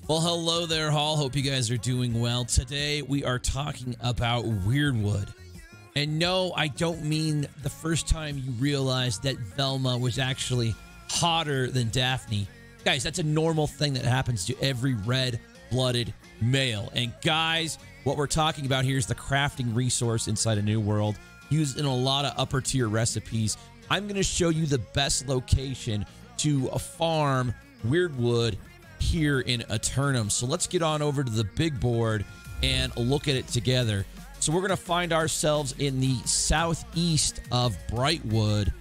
Well, hello there, Hall. Hope you guys are doing well. Today, we are talking about Wyrdwood. And no, I don't mean the first time you realized that Velma was actually hotter than Daphne. Guys, that's a normal thing that happens to every red-blooded male. And guys, what we're talking about here is the crafting resource inside a New World, used in a lot of upper-tier recipes. I'm going to show you the best location to farm Wyrdwood here in Eternum. So let's get on over to the big board and look at it together. So we're going to find ourselves in the southeast of Brightwood,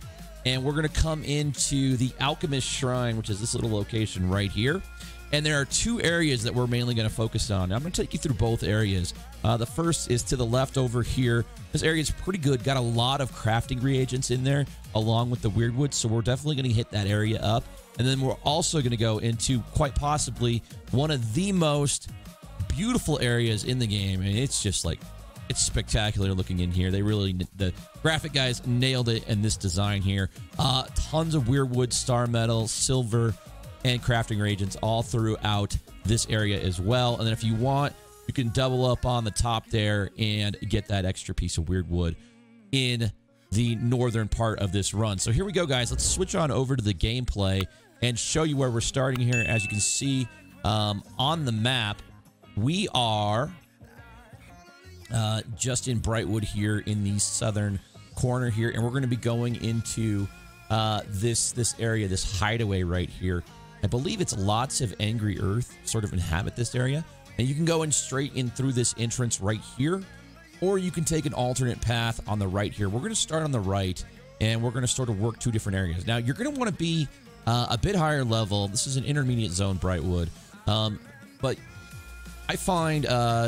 and we're going to come into the Alchemist Shrine, which is this little location right here. And there are two areas that we're mainly going to focus on. Now, I'm going to take you through both areas. The first is to the left over here. This area is pretty good. Got a lot of crafting reagents in there along with the Wyrdwood, so we're definitely going to hit that area up. And then we're also going to go into quite possibly one of the most beautiful areas in the game. And it's just like, it's spectacular looking in here. They really, the graphic guys nailed it in this design here. Tons of Wyrdwood, star metal, silver, and crafting reagents all throughout this area as well. And then if you want, you can double up on the top there and get that extra piece of Wyrdwood in the northern part of this run. So here we go, guys. Let's switch on over to the gameplay and show you where we're starting here. As you can see on the map, we are just in Brightwood here in the southern corner here, and we're going to be going into this area, this hideaway right here. I believe it's lots of angry earth sort of inhabit this area, and you can go in straight in through this entrance right here, or you can take an alternate path on the right here. We're going to start on the right, and we're going to sort of work two different areas. Now, you're going to want to be a bit higher level. This is an intermediate zone, Brightwood, but I find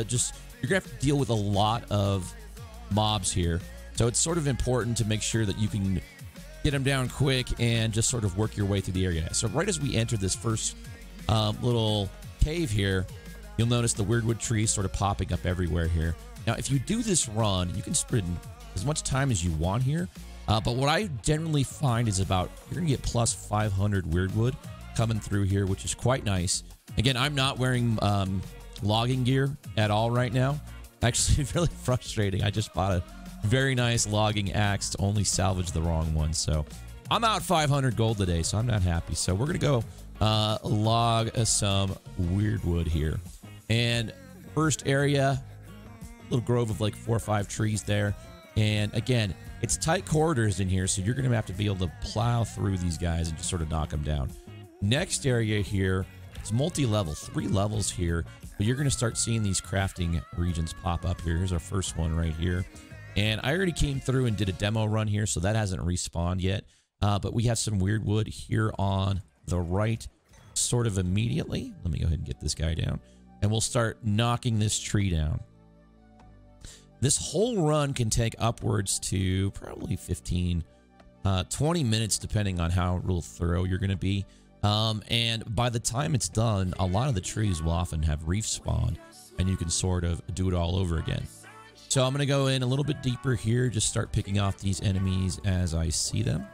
just you're going to have to deal with a lot of mobs here, so it's sort of important to make sure that you can get them down quick and just sort of work your way through the area. So right as we enter this first little cave here, you'll notice the Wyrdwood trees sort of popping up everywhere here. Now, if you do this run, you can spend as much time as you want here, but what I generally find is you're going to get plus 500 Wyrdwood coming through here, which is quite nice. Again, I'm not wearing logging gear at all right now. Actually, really frustrating. I just bought a very nice logging axe to only salvage the wrong one. So I'm out 500 gold today, so I'm not happy. So we're going to go log some Wyrdwood here. And first area, little grove of like 4 or 5 trees there. And again, it's tight corridors in here, so you're going to have to be able to plow through these guys and just sort of knock them down. Next area here, it's multi-level, 3 levels here, but you're going to start seeing these crafting regions pop up here. Here's our first one right here. And I already came through and did a demo run here, so that hasn't respawned yet. But we have some Wyrdwood here on the right sort of immediately. Let me go ahead and get this guy down. And we'll start knocking this tree down. This whole run can take upwards to probably 15, 20 minutes, depending on how real thorough you're going to be. And by the time it's done, a lot of the trees will often have reef spawn, and you can sort of do it all over again. So I'm going to go in a little bit deeper here, just start picking off these enemies as I see them.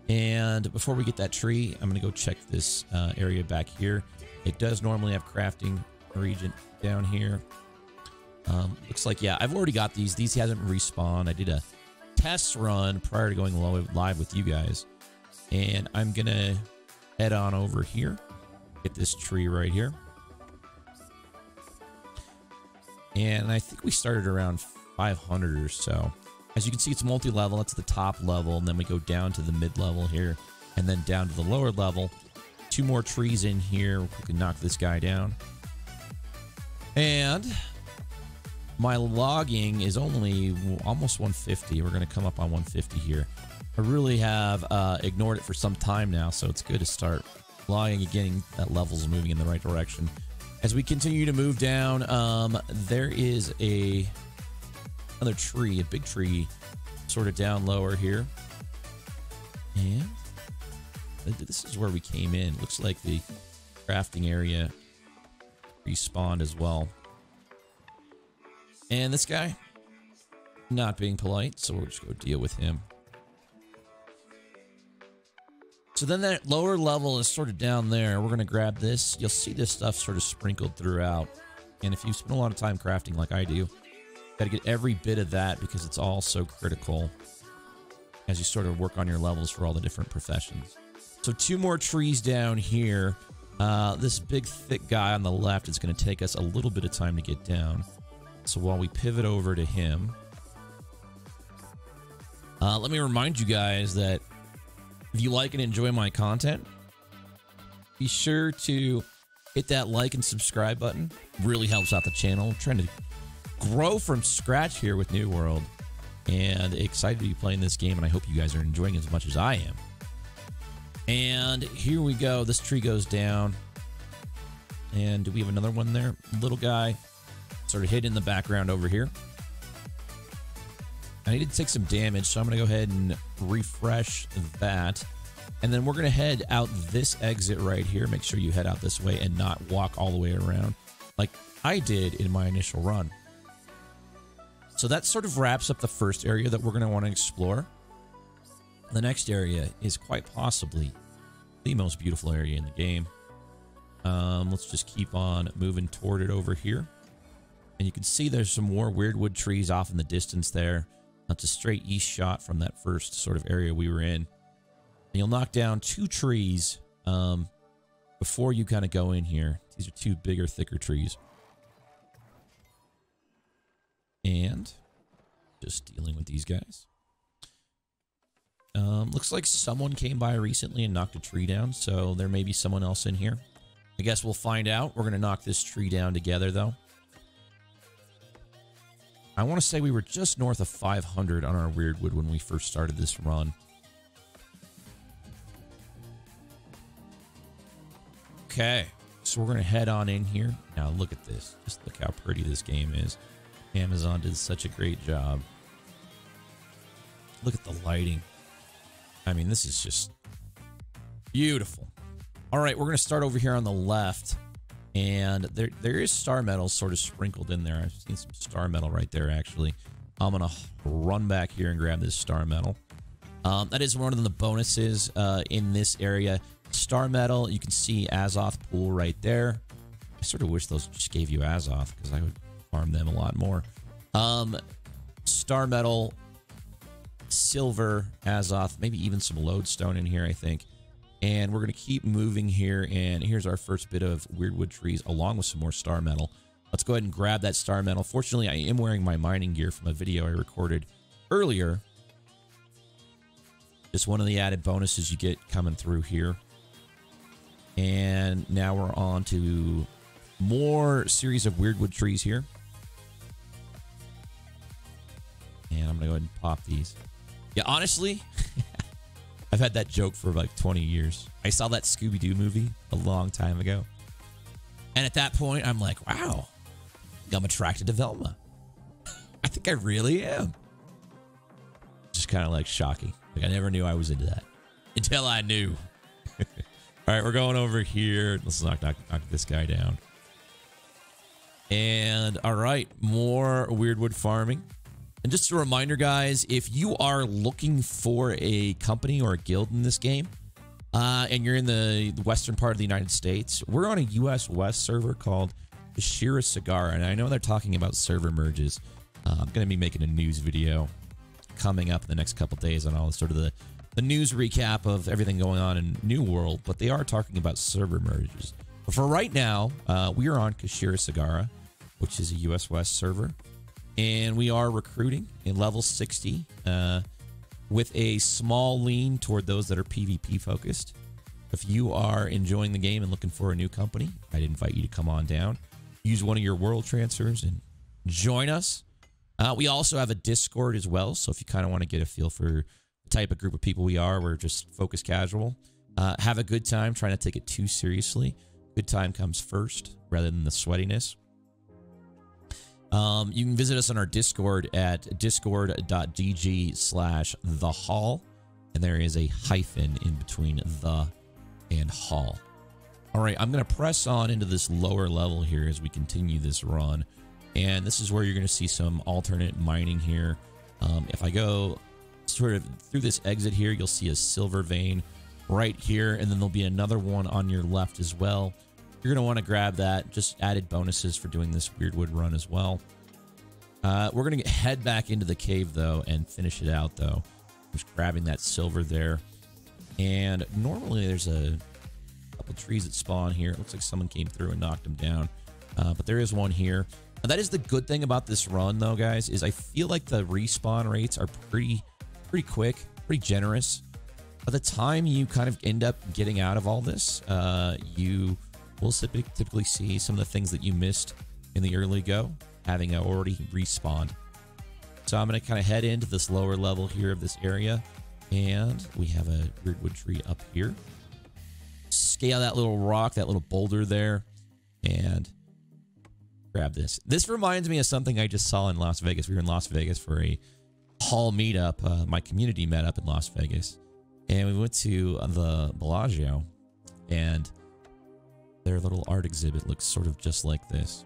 And before we get that tree, I'm going to go check this area back here. It does normally have crafting region down here. Looks like, yeah, I've already got these. These hasn't respawned. I did a test run prior to going live with you guys. And I'm going to head on over here, get this tree right here. And I think we started around 500 or so. As you can see, it's multi-level. That's the top level. And then we go down to the mid-level here, and then down to the lower level. 2 more trees in here. We can knock this guy down. And my logging is only almost 150. We're going to come up on 150 here. I really have ignored it for some time now, so it's good to start logging and getting that levels moving in the right direction. As we continue to move down, there is another tree, a big tree, sort of down lower here. And this is where we came in. Looks like the crafting area respawned as well. And this guy, not being polite, so we'll just go deal with him. So then that lower level is sort of down there. We're going to grab this. You'll see this stuff sort of sprinkled throughout. And if you spend a lot of time crafting like I do, got to get every bit of that because it's all so critical as you sort of work on your levels for all the different professions. So 2 more trees down here. This big thick guy on the left is going to take us a little bit of time to get down. So while we pivot over to him, let me remind you guys that if you like and enjoy my content, be sure to hit that like and subscribe button. Really helps out the channel. I'm trying to grow from scratch here with New World, and excited to be playing this game, and I hope you guys are enjoying it as much as I am. And here we go. This tree goes down. And do we have another one there? Little guy sort of hidden in the background over here. I need to take some damage, so I'm going to go ahead and refresh that. And then we're going to head out this exit right here. Make sure you head out this way and not walk all the way around like I did in my initial run. So that sort of wraps up the first area that we're going to want to explore. The next area is quite possibly the most beautiful area in the game. Let's just keep on moving toward it over here. And you can see there's some more Wyrdwood trees off in the distance there. That's a straight east shot from that first sort of area we were in. And you'll knock down 2 trees before you kind of go in here. These are 2 bigger, thicker trees. And just dealing with these guys. Looks like someone came by recently and knocked a tree down, so there may be someone else in here. I guess we'll find out. We're going to knock this tree down together, though. I want to say we were just north of 500 on our Wyrdwood when we first started this run. Okay, so we're going to head on in here. Now, look at this. Just look how pretty this game is. Amazon did such a great job. Look at the lighting. I mean, this is just beautiful. All right, we're going to start over here on the left. And there is star metal sort of sprinkled in there. I've seen some star metal right there, actually. I'm going to run back here and grab this star metal. That is one of the bonuses in this area. Star metal, you can see Azoth pool right there. I sort of wish those just gave you Azoth because I would farm them a lot more. Star metal, silver, Azoth, maybe even some lodestone in here, I think. And we're going to keep moving here, and here's our first bit of Wyrdwood trees along with some more star metal. Let's go ahead and grab that star metal. Fortunately, I am wearing my mining gear from a video I recorded earlier. Just one of the added bonuses you get coming through here. And now we're on to more series of Wyrdwood trees here. And I'm going to go ahead and pop these. Yeah, honestly, I've had that joke for like 20 years. I saw that Scooby-Doo movie a long time ago. And at that point, I'm like, wow, I'm attracted to Velma. I think I really am. Just kind of like shocking. Like I never knew I was into that until I knew. All right, we're going over here. Let's knock this guy down. And all right, more Wyrdwood farming. And just a reminder, guys, if you are looking for a company or a guild in this game, and you're in the western part of the United States, we're on a US West server called Kashira Sagara, and I know they're talking about server merges. I'm going to be making a news video coming up in the next couple days on all sort of the news recap of everything going on in New World, but they are talking about server merges. But for right now, we are on Kashira Sagara, which is a US West server. And we are recruiting in level 60 with a small lean toward those that are PvP focused. If you are enjoying the game and looking for a new company, I'd invite you to come on down. Use one of your world transfers and join us. We also have a Discord as well. So if you kind of want to get a feel for the type of group of people we are, we're just focused casual. Have a good time, trying to take it too seriously. Good time comes first rather than the sweatiness. You can visit us on our Discord at discord.dg/thehall, and there is a hyphen in between the and hall. All right, I'm going to press on into this lower level here as we continue this run, and this is where you're going to see some alternate mining here. If I go sort of through this exit here, you'll see a silver vein right here, and then there'll be another one on your left as well. You're going to want to grab that. Just added bonuses for doing this Weirdwood run as well. We're going to head back into the cave, though, and finish it out, though. Just grabbing that silver there. And normally there's a couple trees that spawn here. It looks like someone came through and knocked them down. But there is one here. Now, that is the good thing about this run, though, guys, is I feel like the respawn rates are pretty quick, pretty generous. By the time you kind of end up getting out of all this, you will typically see some of the things that you missed in the early go having already respawned. So I'm going to kind of head into this lower level here of this area, and we have a Weirdwood tree up here. Scale that little rock, that little boulder there, and grab this. This reminds me of something I just saw in Las Vegas. We were in Las Vegas for a hall meetup. My community met up in Las Vegas, and we went to the Bellagio, and their little art exhibit looks sort of just like this.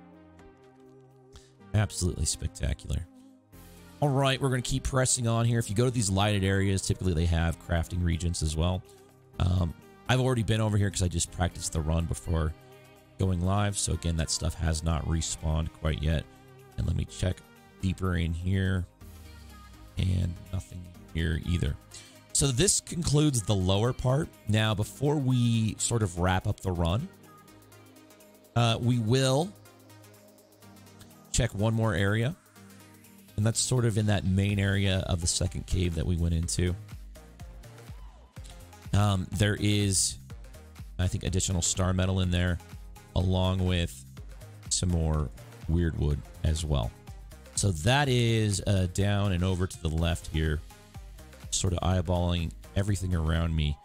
Absolutely spectacular. All right, we're going to keep pressing on here. If you go to these lighted areas, typically they have crafting regions as well. I've already been over here because I just practiced the run before going live. So again, that stuff has not respawned quite yet. And let me check deeper in here. And nothing here either. So this concludes the lower part. Now, before we sort of wrap up the run, we will check one more area. And that's sort of in that main area of the second cave that we went into. There is, I think, additional star metal in there, along with some more Weirdwood as well. So that is down and over to the left here, sort of eyeballing everything around me.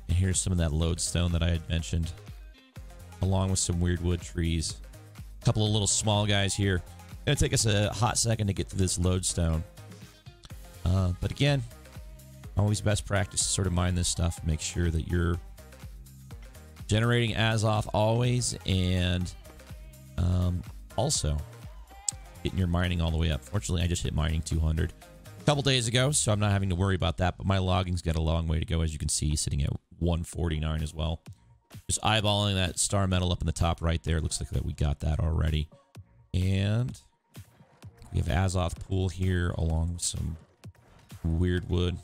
And here's some of that lodestone that I had mentioned, along with some Weirdwood trees. A couple of little small guys here. It's going to take us a hot second to get to this lodestone. But again, always best practice to sort of mine this stuff. Make sure that you're generating Azoth always, and also getting your mining all the way up. Fortunately, I just hit mining 200 a couple days ago, so I'm not having to worry about that. But my logging's got a long way to go, as you can see, sitting at 149 as well. Just eyeballing that star metal up in the top right there. Looks like that we got that already. And we have Azoth pool here, along with some Weirdwood.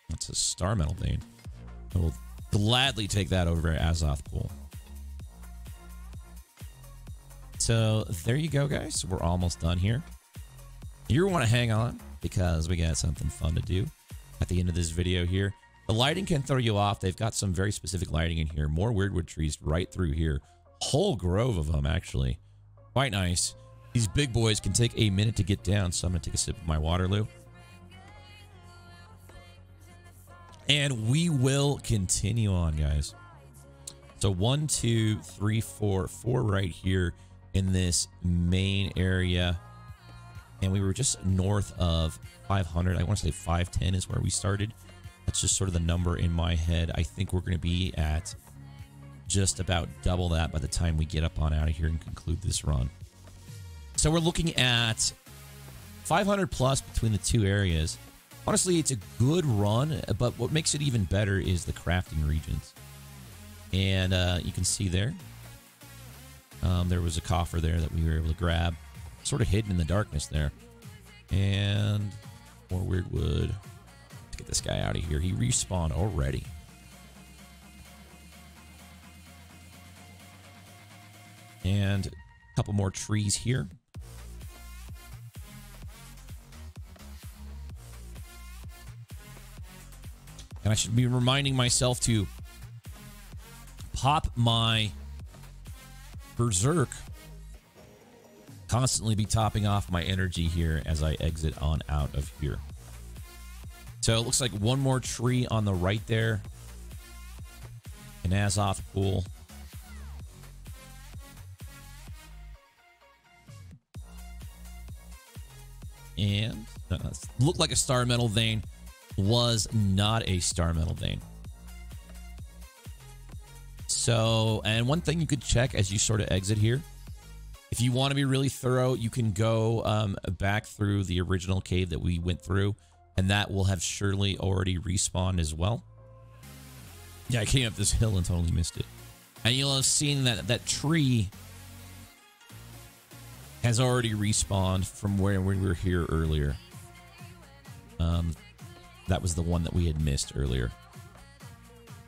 That's a star metal vein. I will gladly take that over at Azoth pool. So there you go, guys. We're almost done here. You want to hang on because we got something fun to do at the end of this video here. The lighting can throw you off. They've got some very specific lighting in here. More Weirdwood trees right through here. Whole grove of them, actually. Quite nice. These big boys can take a minute to get down, so I'm going to take a sip of my Waterloo. And we will continue on, guys. So 1, 2, 3, 4 right here in this main area. And we were just north of 500. I want to say 510 is where we started. That's just sort of the number in my head. I think we're going to be at just about double that by the time we get up on out of here and conclude this run. So we're looking at 500 plus between the two areas. Honestly, it's a good run, but what makes it even better is the crafting regions. And you can see there, there was a coffer there that we were able to grab, sort of hidden in the darkness there. And more Weirdwood. Let's get this guy out of here. He respawned already. And a couple more trees here. And I should be reminding myself to pop my Berserk. Constantly be topping off my energy here as I exit on out of here. So it looks like one more tree on the right there. An Azoth pool. And looked like a star metal vein. Was not a star metal vein. So, and one thing you could check as you sort of exit here, if you want to be really thorough, you can go back through the original cave that we went through and that will have surely already respawned as well. Yeah, I came up this hill and totally missed it. And you'll have seen that that tree has already respawned from where we were here earlier. That was the one that we had missed earlier.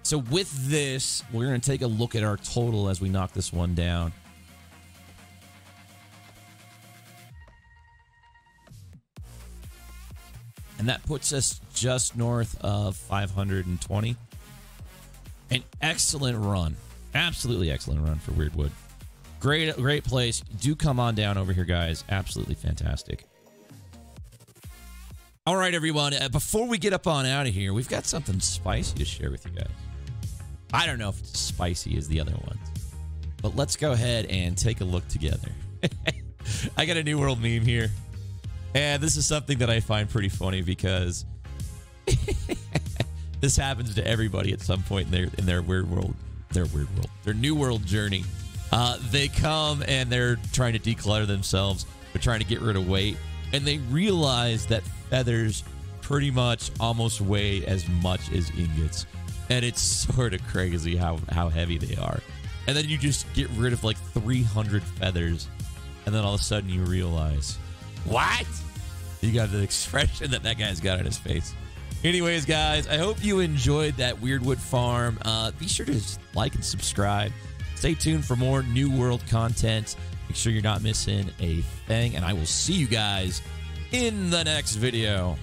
So with this, we're going to take a look at our total as we knock this one down. And that puts us just north of 520. An excellent run. Absolutely excellent run for Wyrdwood. Great place. Do come on down over here, guys. Absolutely fantastic. All right, everyone. Before we get up on out of here, we've got something spicy to share with you guys. I don't know if it's spicy as the other ones, but let's go ahead and take a look together. I got a New World meme here, and this is something that I find pretty funny because this happens to everybody at some point in their New World journey. They come and they're trying to declutter themselves. They're trying to get rid of weight, and they realize that feathers pretty much almost weigh as much as ingots. And it's sort of crazy how heavy they are. And then you just get rid of like 300 feathers, and then all of a sudden you realize, what? You got the expression that guy's got on his face. Anyways, guys, I hope you enjoyed that Wyrdwood farm. Be sure to like and subscribe. Stay tuned for more New World content. Make sure you're not missing a thing, and I will see you guys in the next video.